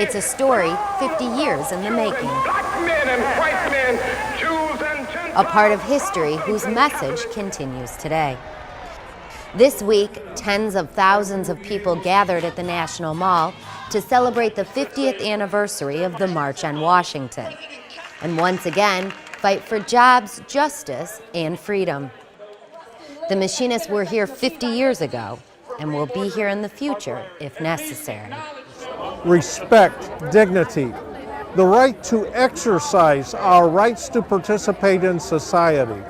It's a story 50 years in the making. Black men and white men, Jews and Gentiles. A part of history whose message continues today. This week, tens of thousands of people gathered at the National Mall to celebrate the 50th anniversary of the March on Washington. And once again, fight for jobs, justice, and freedom. The Machinists were here 50 years ago and will be here in the future if necessary. Respect, dignity, the right to exercise our rights to participate in society.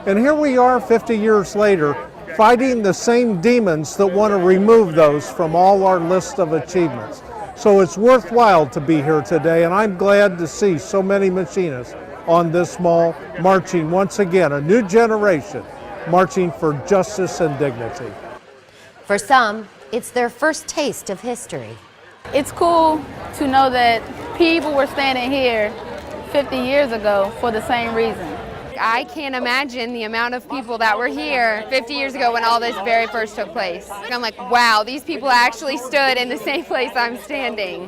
And here we are 50 years later, fighting the same demons that want to remove those from all our list of achievements. So it's worthwhile to be here today, and I'm glad to see so many machinists on this mall marching once again, a new generation marching for justice and dignity. For some, it's their first taste of history. It's cool to know that people were standing here 50 years ago for the same reason. I can't imagine the amount of people that were here 50 years ago when all this very first took place. I'm like, wow, these people actually stood in the same place I'm standing.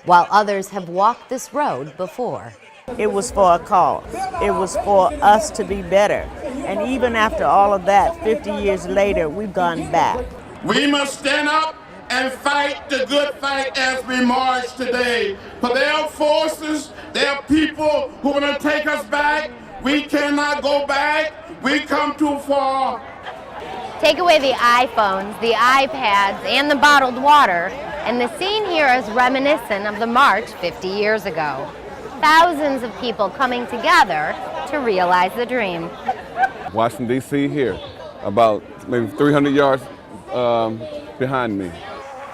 While others have walked this road before. It was for a cause. It was for us to be better. And even after all of that, 50 years later, we've gone back. We must stand up and fight the good fight as we march today. For there are forces, there are people who want to take us back. We cannot go back. We come too far. Take away the iPhones, the iPads, and the bottled water, and the scene here is reminiscent of the march 50 years ago. Thousands of people coming together to realize the dream. Washington, D.C. here, about maybe 300 yards behind me.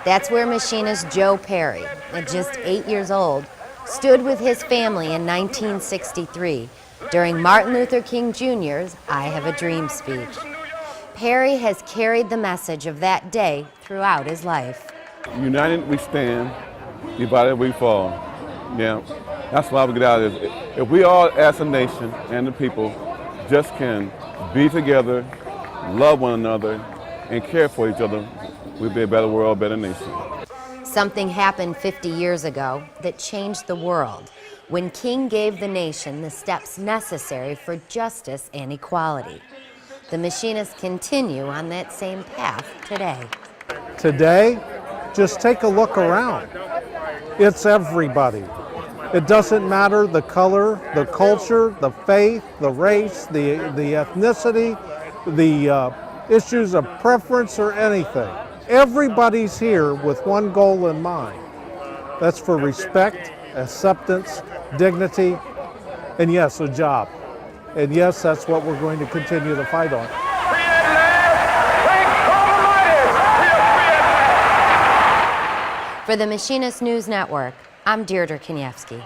That's where machinist Joe Perry, at just 8 years old, stood with his family in 1963 during Martin Luther King Jr.'s I Have a Dream speech. Perry has carried the message of that day throughout his life. United we stand, divided we fall. Yeah, that's why we get out of this. If we all as a nation and the people just can be together, love one another, and care for each other, we'll be a better world, a better nation. Something happened 50 years ago that changed the world when King gave the nation the steps necessary for justice and equality. The Machinists continue on that same path today. Today, just take a look around. It's everybody. It doesn't matter the color, the culture, the faith, the race, the ethnicity, the issues of preference or anything. Everybody's here with one goal in mind. That's for respect, acceptance, dignity, and yes, a job. And yes, that's what we're going to continue to fight on. For the Machinist News Network, I'm Deirdre Kaniewski.